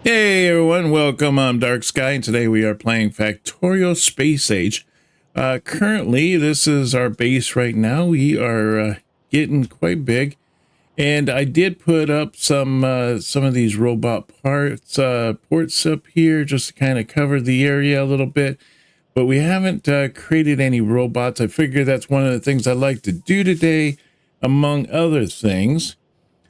Hey everyone, welcome. I'm Dark Sky, and today we are playing Factorio Space Age. Currently, this is our base right now. We are getting quite big, and I did put up some of these robot parts ports up here just to kind of cover the area a little bit. But we haven't created any robots. I figure that's one of the things I'd like to do today, among other things.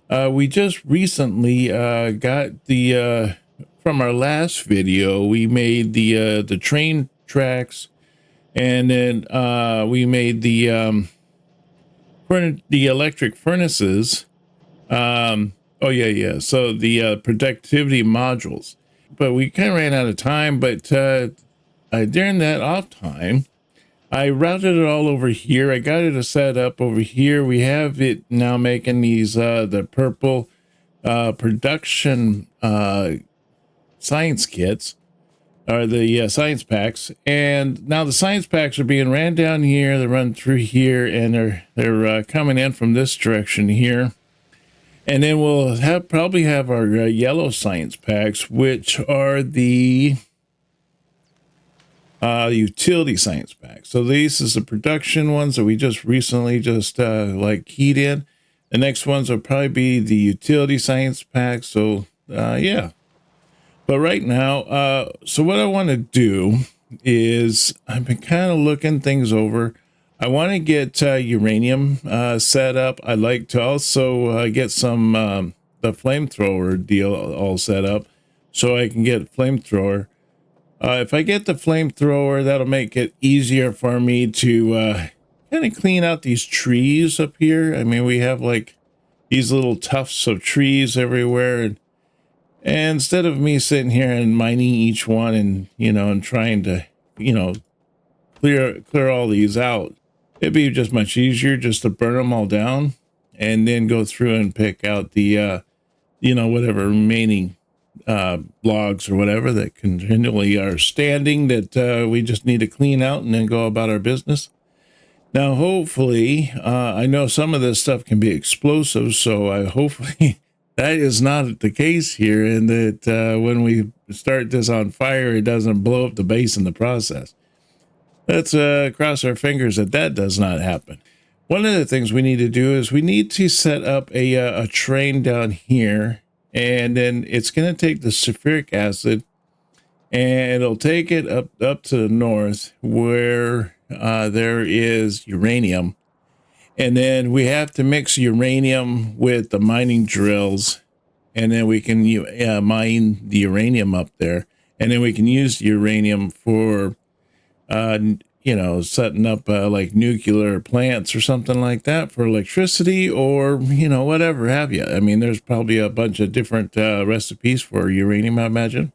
We just recently got the from our last video. We made the train tracks, and then we made the electric furnaces. Oh yeah. So the productivity modules, but we kind of ran out of time. But during that off time, I routed it all over here. I got it set up over here. We have it now making these the purple production science kits, or the science packs. And now the science packs are being ran down here. They run through here, and they're coming in from this direction here. And then we'll probably have our yellow science packs, which are the utility science pack. So this is the production ones that we just recently like keyed in. The next ones will probably be the utility science pack. So yeah. But right now, so what I want to do is I've been kind of looking things over. I want to get uranium set up. I'd like to also get some the flamethrower deal all set up, so I can get flamethrower. If I get the flamethrower, that'll make it easier for me to kind of clean out these trees up here. I mean, we have like these little tufts of trees everywhere, and instead of me sitting here and mining each one and, and trying to, clear all these out, it'd be just much easier just to burn them all down and then go through and pick out the, whatever remaining logs or whatever that continually are standing that we just need to clean out and then go about our business. Now, hopefully, I know some of this stuff can be explosive, so I hopefully that is not the case here, and that when we start this on fire, it doesn't blow up the base in the process. Let's cross our fingers that that does not happen. One of the things we need to do is we need to set up a train down here, and then it's going to take the sulfuric acid, and it'll take it up to the north where there is uranium. And then we have to mix uranium with the mining drills, and then we can mine the uranium up there. And then we can use the uranium for, setting up like nuclear plants or something like that for electricity, or, whatever have you. I mean, there's probably a bunch of different recipes for uranium, I imagine.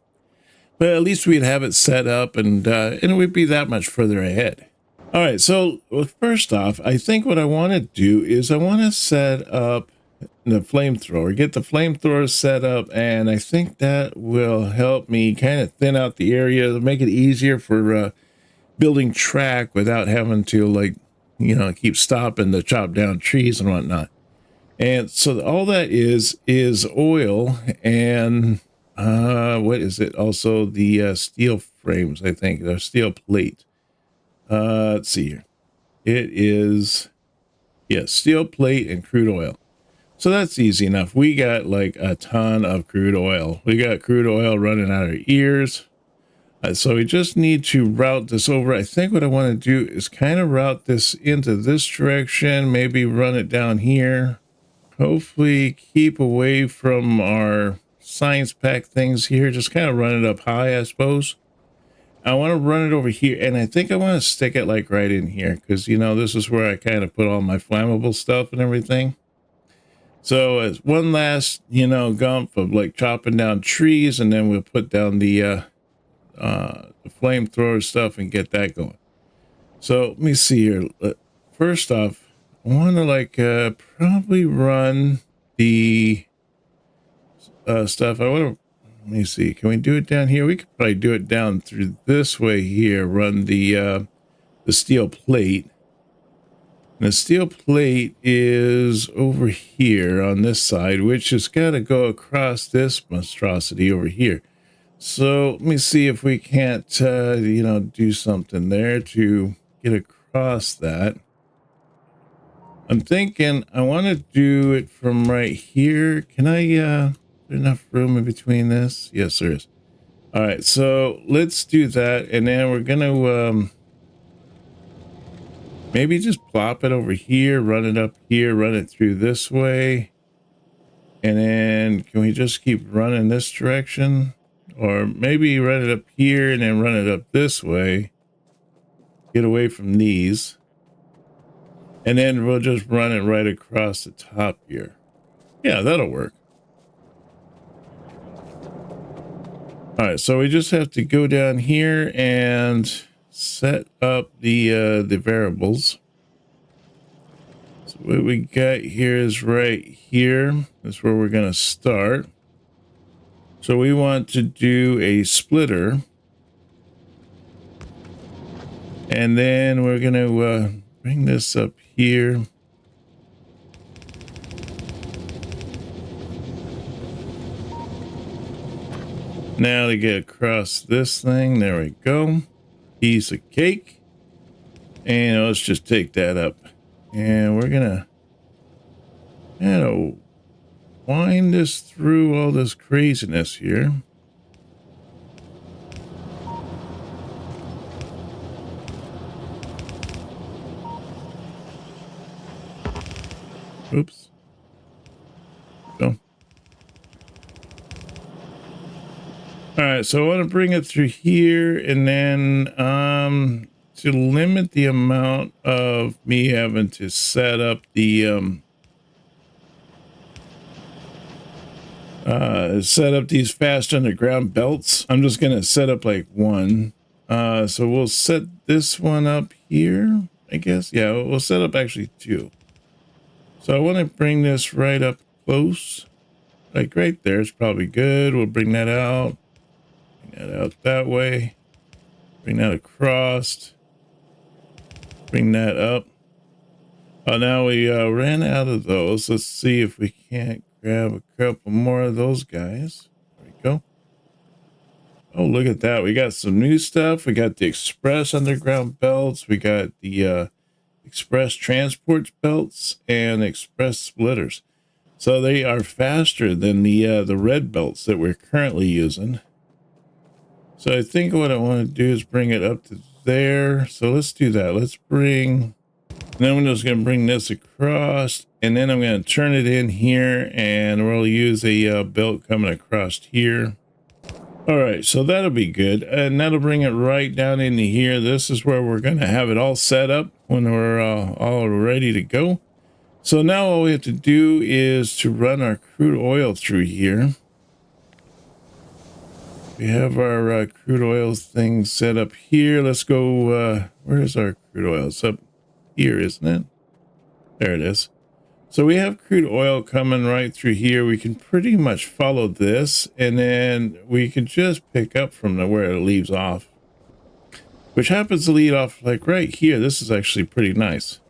But at least we'd have it set up, and we'd be that much further ahead. All right, so first off, I think what I want to do is I want to set up the flamethrower, get the flamethrower set up, and I think that will help me kind of thin out the area, make it easier for building track without having to keep stopping to chop down trees and whatnot. And so all that is oil and what is it? Also the steel frames, I think, the steel plate. Let's see here. It is, yes, steel plate and crude oil. So that's easy enough. We got like a ton of crude oil. We got crude oil running out of our ears. So we just need to route this over. I think what I want to do is kind of route this into this direction, maybe run it down here. Hopefully keep away from our science pack things here. Just kind of run it up high, I suppose. I want to run it over here, and I think I want to stick it like right in here because, this is where I kind of put all my flammable stuff and everything. So as one last, gump of like chopping down trees, and then we'll put down the flamethrower stuff and get that going. So let me see here. First off, I want to probably run the stuff. Let me see. Can we do it down here? We could probably do it down through this way here. Run the steel plate. And the steel plate is over here on this side, which has got to go across this monstrosity over here. So let me see if we can't, do something there to get across that. I'm thinking I want to do it from right here. Can I, enough room in between this? Yes, there is. All right, so let's do that. And then we're going to, maybe just plop it over here, run it up here, run it through this way. And then can we just keep running this direction? Or maybe run it up here and then run it up this way. Get away from these. And then we'll just run it right across the top here. Yeah, that'll work. All right, so we just have to go down here and set up the variables. So what we got here is right here. That's where we're going to start. So we want to do a splitter. And then we're going to bring this up here. Now to get across this thing, there we go. Piece of cake. And let's just take that up. And we're gonna wind this through all this craziness here. Oops. Go. All right, so I want to bring it through here, and then to limit the amount of me having to set up the these fast underground belts, I'm just gonna set up like one. So we'll set this one up here, I guess. Yeah, we'll set up actually two. So I want to bring this right up close, like right there. It's probably good. We'll bring that out. Bring that out that way. Bring that across. Bring that up. Oh, now we ran out of those. Let's see if we can't grab a couple more of those guys. There we go. Oh, look at that. We got some new stuff. We got the express underground belts. We got the express transport belts and express splitters. So they are faster than the red belts that we're currently using. So I think what I want to do is bring it up to there. So let's do that. Let's bring, and then I'm just going to bring this across, and then I'm going to turn it in here, and we'll use a belt coming across here. All right, so that'll be good, and that'll bring it right down into here. This is where we're going to have it all set up when we're all ready to go. So now all we have to do is to run our crude oil through here. We have our crude oil thing set up here. Let's go, where's our crude oil? It's up here, isn't it? There it is. So we have crude oil coming right through here. We can pretty much follow this, and then we can just pick up from where it leaves off, which happens to lead off like right here. This is actually pretty nice.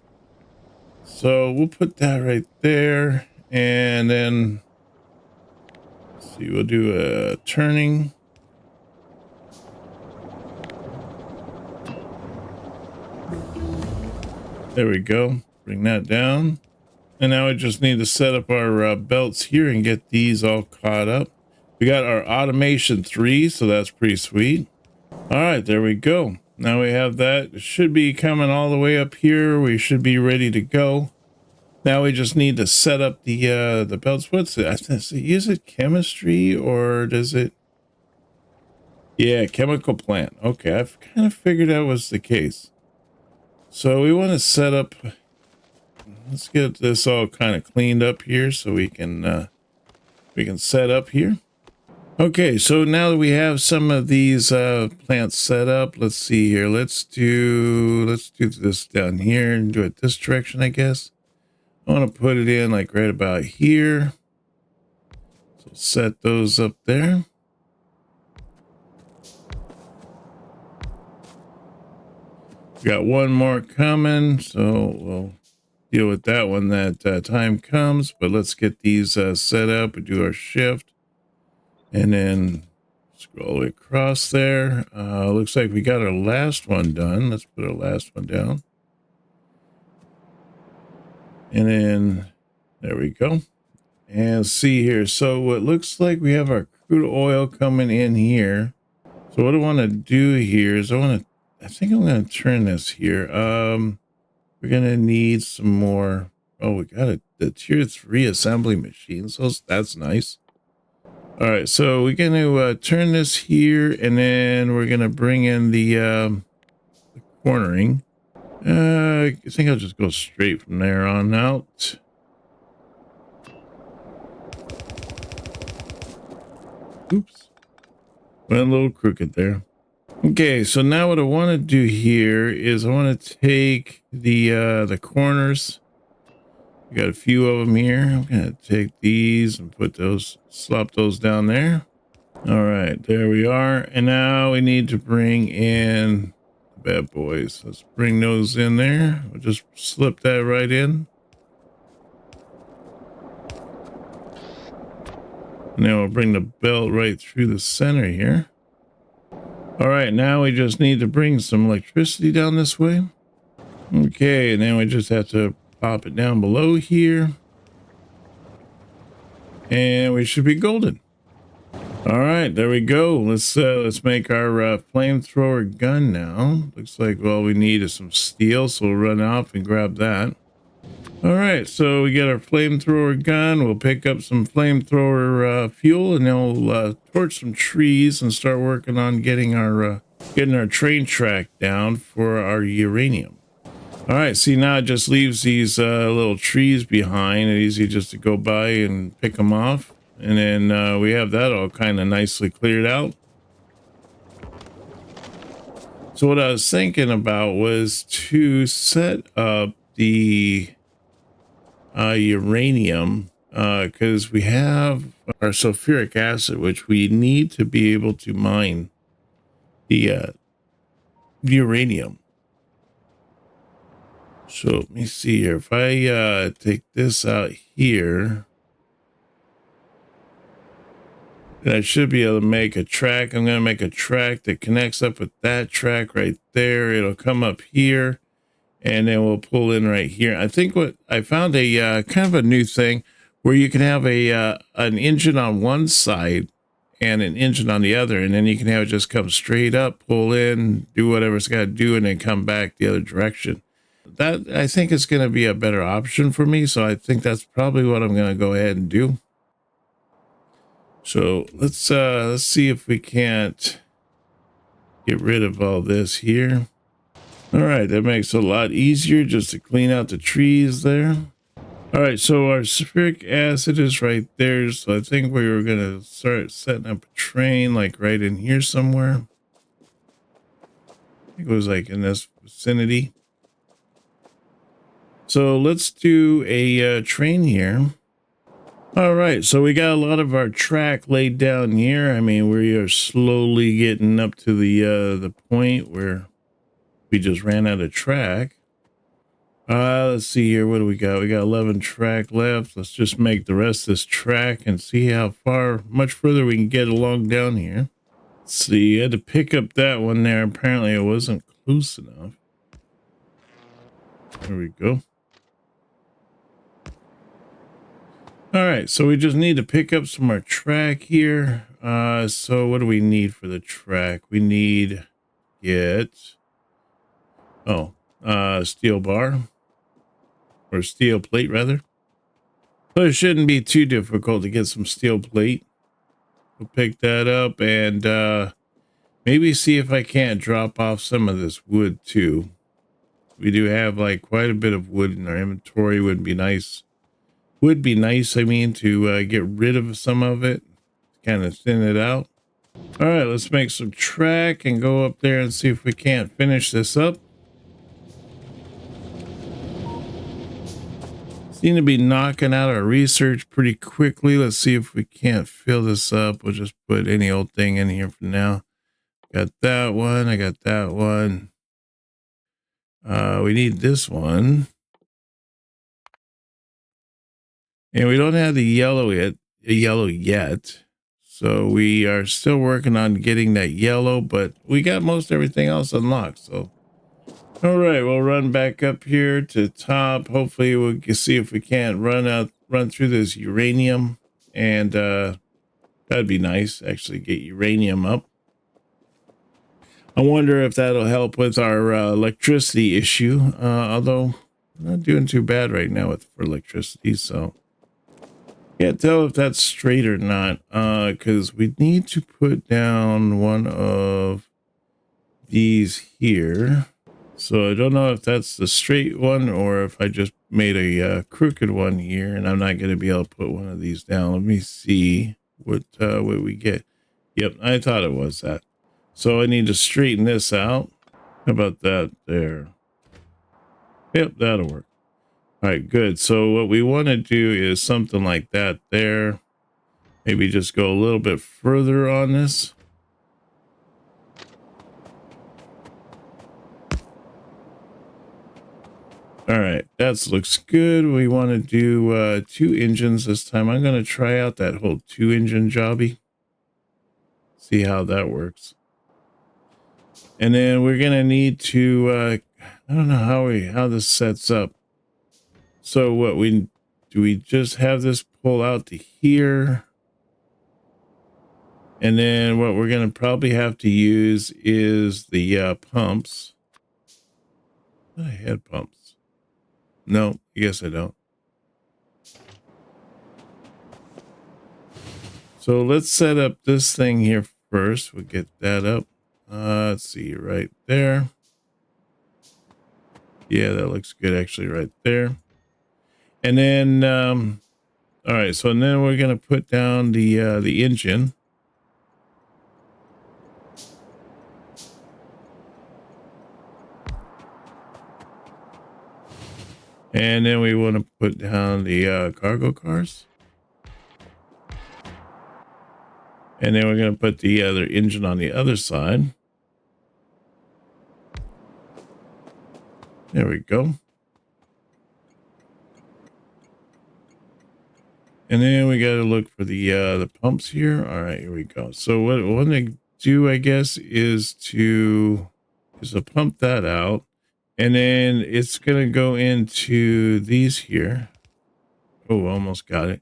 So we'll put that right there, and then let's see, we'll do a turning. There we go. Bring that down. And now we just need to set up our belts here and get these all caught up. We got our automation 3, so that's pretty sweet. All right, there we go. Now we have that. It should be coming all the way up here. We should be ready to go. Now we just need to set up the belts. What's it? Is it chemistry or does it? Yeah, chemical plant. Okay, I've kind of figured that was the case. So we want to set up, let's get this all kind of cleaned up here so we can set up here. Okay, so now that we have some of these plants set up, let's see here. Let's do this down here and do it this direction, I guess. I want to put it in like right about here. So set those up there. We got one more coming, so we'll deal with that when that time comes. But let's get these set up and do our shift, and then scroll all the way across there. Looks like we got our last one done. Let's put our last one down, and then there we go. And see here. So it looks like we have our crude oil coming in here. So what I want to do here is I think I'm going to turn this here. We're going to need some more. Oh, we got the tier 3 assembly machine. So that's nice. All right. So we're going to turn this here, and then we're going to bring in the cornering. I think I'll just go straight from there on out. Oops. Went a little crooked there. Okay, so now what I want to do here is I want to take the corners. We got a few of them here. I'm gonna take these and slop those down there. All right, there we are. And now we need to bring in the bad boys. Let's bring those in there. We'll just slip that right in. And then we'll bring the belt right through the center here. All right, now we just need to bring some electricity down this way. Okay, and then we just have to pop it down below here. And we should be golden. All right, there we go. Let's make our flamethrower gun now. Looks like all we need is some steel, so we'll run off and grab that. All right, so we get our flamethrower gun. We'll pick up some flamethrower fuel, and then we'll torch some trees and start working on getting our train track down for our uranium. All right, see, now it just leaves these little trees behind. It's easy just to go by and pick them off, and then we have that all kind of nicely cleared out. So what I was thinking about was to set up the uranium, because we have our sulfuric acid, which we need to be able to mine the uranium. So let me see here. If I take this out here, then I should be able to make a track. I'm going to make a track that connects up with that track right there. It'll come up here, and then we'll pull in right here. I think what I found a kind of a new thing where you can have an engine on one side and an engine on the other, and then you can have it just come straight up, pull in, do whatever it's got to do, and then come back the other direction. That, I think, is going to be a better option for me, so I think that's probably what I'm going to go ahead and do. So let's see if we can't get rid of all this here. All right, that makes it a lot easier just to clean out the trees there. All right, so our sulfuric acid is right there. So I think we were going to start setting up a train like right in here somewhere. I think it was like in this vicinity. So let's do a train here. All right, so we got a lot of our track laid down here. I mean, we are slowly getting up to the point where we just ran out of track. Let's see here. What do we got? We got 11 track left. Let's just make the rest of this track and see how much further we can get along down here. Let's see. I had to pick up that one there. Apparently it wasn't close enough. There we go. All right, so we just need to pick up some more track here. So what do we need for the track? We need steel bar, or steel plate rather. So it shouldn't be too difficult to get some steel plate. We'll pick that up and maybe see if I can't drop off some of this wood too. We do have like quite a bit of wood in our inventory. Would be nice, I mean, to get rid of some of it, kind of thin it out. All right, let's make some track and go up there and see if we can't finish this up. Seem to be knocking out our research pretty quickly. Let's see if we can't fill this up. We'll just put any old thing in here for now. Got that one. I got that one. We need this one. And we don't have the yellow yet. So we are still working on getting that yellow, but we got most everything else unlocked. So, all right, we'll run back up here to top. Hopefully we'll see if we can't run through this uranium, and that'd be nice. Actually get uranium up. I wonder if that'll help with our electricity issue. Although I'm not doing too bad right now for electricity, so can't tell if that's straight or not, because we need to put down one of these here. So I don't know if that's the straight one or if I just made a crooked one here, and I'm not going to be able to put one of these down. Let me see what we get. Yep, I thought it was that. So I need to straighten this out. How about that there? Yep, that'll work. All right, good. So what we want to do is something like that there. Maybe just go a little bit further on this. All right, that looks good. We want to do 2 engines this time. I'm going to try out that whole 2-engine jobby. See how that works. And then we're going to need to, I don't know how this sets up. So what do we just have this pull out to here? And then what we're going to probably have to use is the pumps. I had pumps. No, I guess I don't. So let's set up this thing here first. We'll get that up. Let's see, right there. Yeah, that looks good actually right there. And then, all right, so then we're going to put down the engine. And then we want to put down the cargo cars. And then we're going to put the other engine on the other side. There we go. And then we got to look for the pumps here. All right, here we go. So what I want to do, I guess, is to pump that out. And then it's going to go into these here. Oh, almost got it.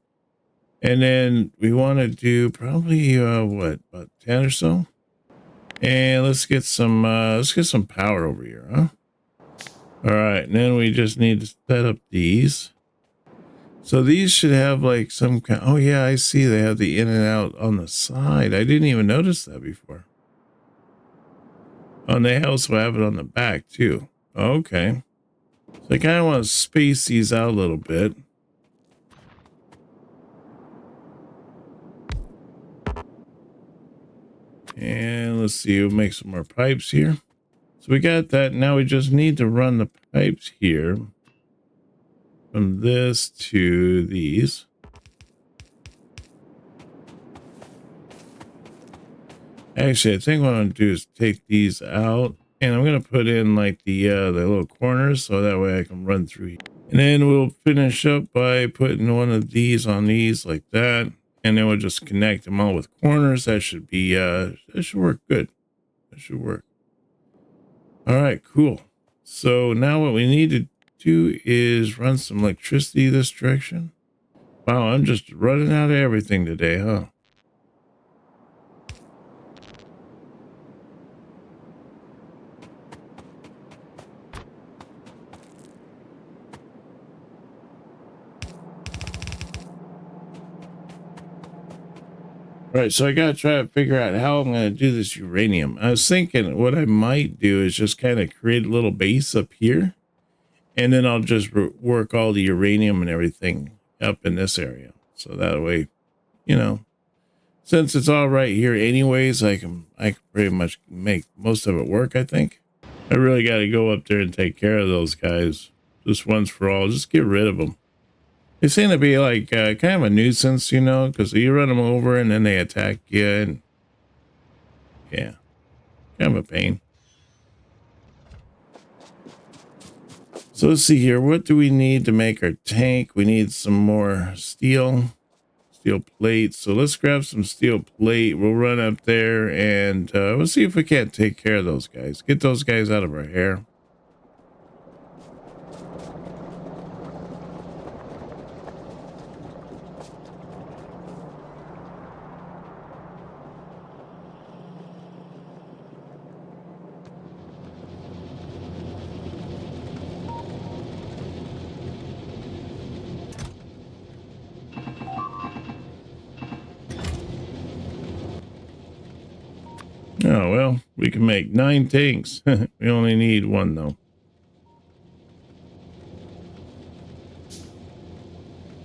And then we want to do probably what, about 10 or so. And let's get some power over here, huh? All right, and then we just need to set up these. So these should have like some kind. Oh yeah, I see they have the in and out on the side. I didn't even notice that before. Oh, and they also have it on the back too. Okay. So I kind of want to space these out a little bit. And let's see, we'll make some more pipes here. So we got that. Now we just need to run the pipes here from this to these. Actually, I think what I'm going to do is take these out, and I'm going to put in like the little corners so that way I can run through here. And then we'll finish up by putting one of these on these like that. And then we'll just connect them all with corners. That should be, that should work good. That should work. All right, cool. So now what we need to do is run some electricity this direction. Wow, I'm just running out of everything today, huh? All right, so I got to try to figure out how I'm going to do this uranium. I was thinking what I might do is just kind of create a little base up here, and then I'll just work all the uranium and everything up in this area. So that way, you know, since it's all right here anyways, I can pretty much make most of it work, I think. I really got to go up there and take care of those guys just once for all. Just get rid of them. They seem to be like kind of a nuisance, you know, because you run them over and then they attack you. And yeah, kind of a pain. So let's see here. What do we need to make our tank? We need some more steel plate. So let's grab some steel plate. We'll run up there and we'll see if we can't take care of those guys. Get those guys out of our hair. Oh, well, we can make 9 tanks. We only need 1, though.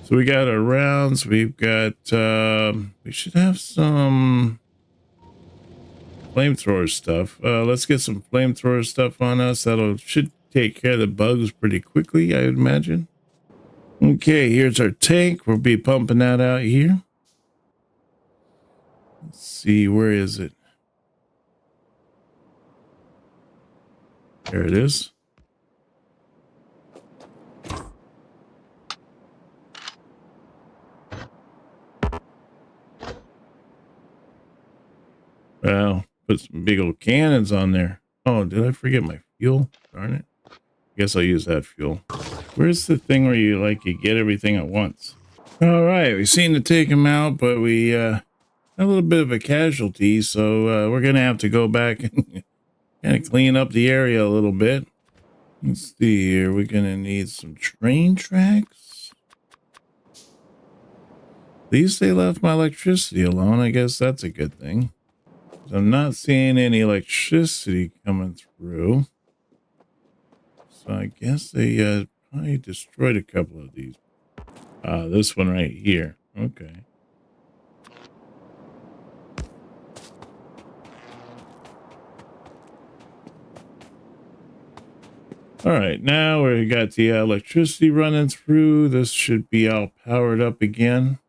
So we got our rounds. We've got, we should have some flamethrower stuff. Let's get some flamethrower stuff on us. Should take care of the bugs pretty quickly, I would imagine. Okay, here's our tank. We'll be pumping that out here. Let's see, where is it? There it is. Wow, put some big old cannons on there. Oh, did I forget my fuel? Darn it. Guess I'll use that fuel. Where's the thing where you get everything at once? All right, we seem to take them out, but we had a little bit of a casualty, so we're gonna have to go back and kind of clean up the area a little bit. Let's see here. We're gonna need some train tracks. At least they left my electricity alone. I guess that's a good thing. I'm not seeing any electricity coming through. So I guess they probably destroyed a couple of these. This one right here. Okay. All right, now we got the electricity running through. This should be all powered up again.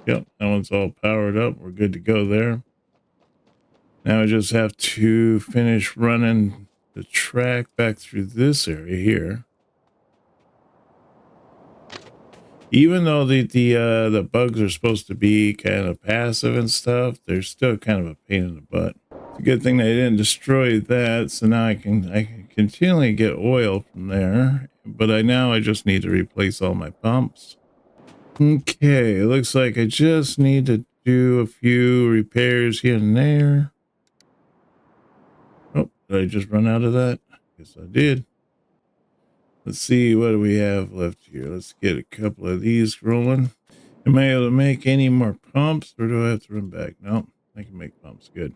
Yep, that one's all powered up. We're good to go there. Now I just have to finish running the track back through this area here. Even though the bugs are supposed to be kind of passive and stuff, they're still kind of a pain in the butt. It's a good thing they didn't destroy that, so now I can continually get oil from there. But I just need to replace all my pumps. Okay, it looks like I just need to do a few repairs here and there. Oh, did I just run out of that? Yes, I did. Let's see, what do we have left here? Let's get a couple of these rolling. Am I able to make any more pumps, or do I have to run back? No, I can make pumps. Good.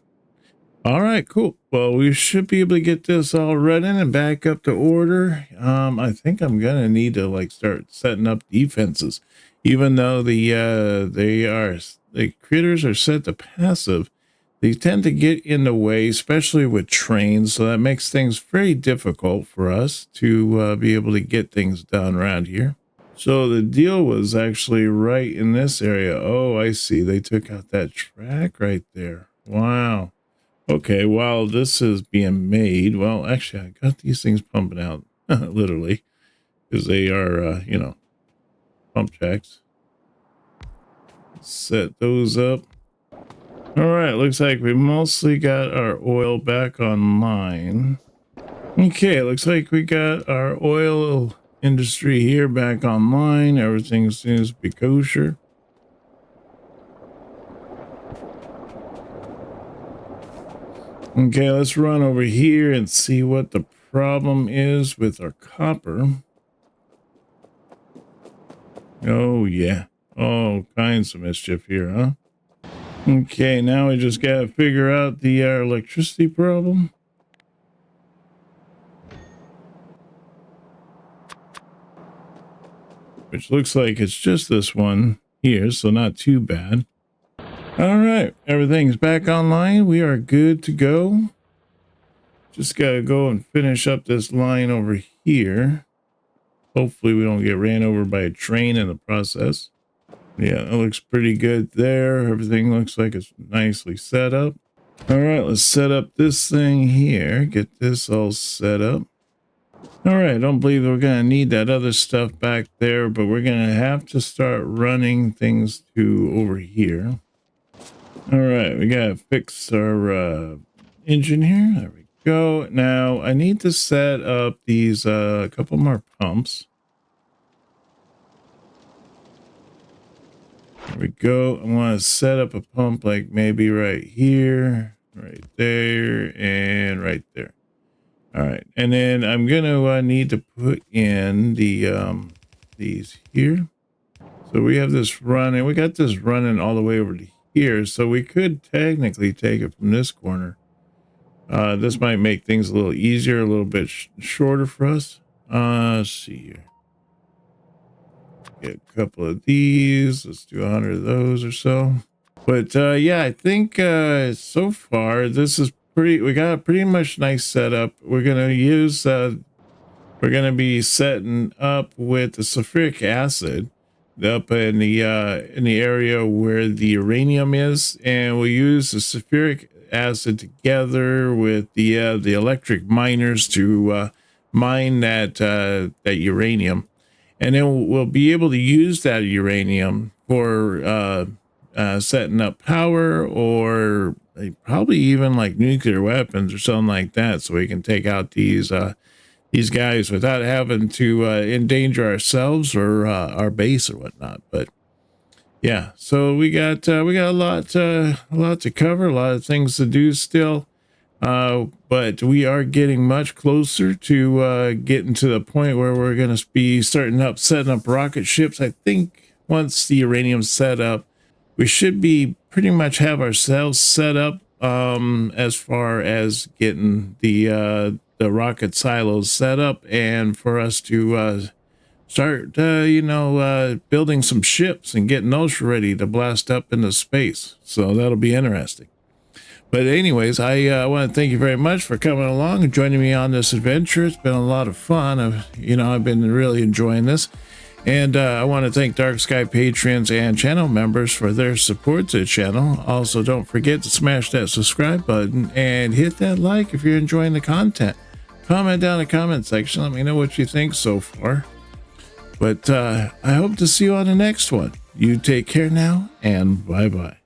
All right, cool. Well, we should be able to get this all running and back up to order. I think I'm gonna need to start setting up defenses, even though the critters are set to passive. They tend to get in the way, especially with trains, so that makes things very difficult for us to be able to get things done around here. So the deal was actually right in this area. Oh, I see. They took out that track right there. Wow. Okay, while this is being made, well, actually, I got these things pumping out, literally, because they are, pump jacks. Set those up. All right, looks like we mostly got our oil back online. Okay, looks like we got our oil industry here back online. Everything seems to be kosher. Okay, let's run over here and see what the problem is with our copper. Oh, yeah. All kinds of mischief here, huh? Okay, now we just got to figure out the electricity problem. Which looks like it's just this one here, so not too bad. All right, everything's back online. We are good to go. Just got to go and finish up this line over here. Hopefully we don't get ran over by a train in the process. Yeah, it looks pretty good there. Everything looks like it's nicely set up. All right, let's set up this thing here. Get this all set up. All right, I don't believe we're going to need that other stuff back there, but we're going to have to start running things to over here. All right, we got to fix our engine here. There we go. Now, I need to set up these couple more pumps. There we go. I want to set up a pump like maybe right here, right there, and right there. All right, and then I'm gonna need to put in the these here. So we have this running. We got this running all the way over to here. So we could technically take it from this corner. This might make things a little easier, a little bit shorter for us. Let's see here. Get a couple of these. Let's do 100 of those or so. But yeah, I think so far this is pretty. We got a pretty much nice setup. We're gonna use. We're gonna be setting up with the sulfuric acid up in the area where the uranium is, and we'll use the sulfuric acid together with the electric miners to mine that that uranium, and then we'll be able to use that uranium for setting up power, or probably even like nuclear weapons or something like that, so we can take out these guys without having to endanger ourselves or our base or whatnot. But yeah, so we got a lot to cover, a lot of things to do still, but we are getting much closer to getting to the point where we're going to be setting up rocket ships. I think once the uranium's set up, we should be pretty much have ourselves set up as far as getting the rocket silos set up, and for us to start building some ships and getting those ready to blast up into space. So that'll be interesting. But anyways, I want to thank you very much for coming along and joining me on this adventure. It's been a lot of fun. I've been really enjoying this. And I want to thank Dark Sky patrons and channel members for their support to the channel. Also, don't forget to smash that subscribe button and hit that like if you're enjoying the content. Comment down in the comment section. Let me know what you think so far. But I hope to see you on the next one. You take care now, and bye-bye.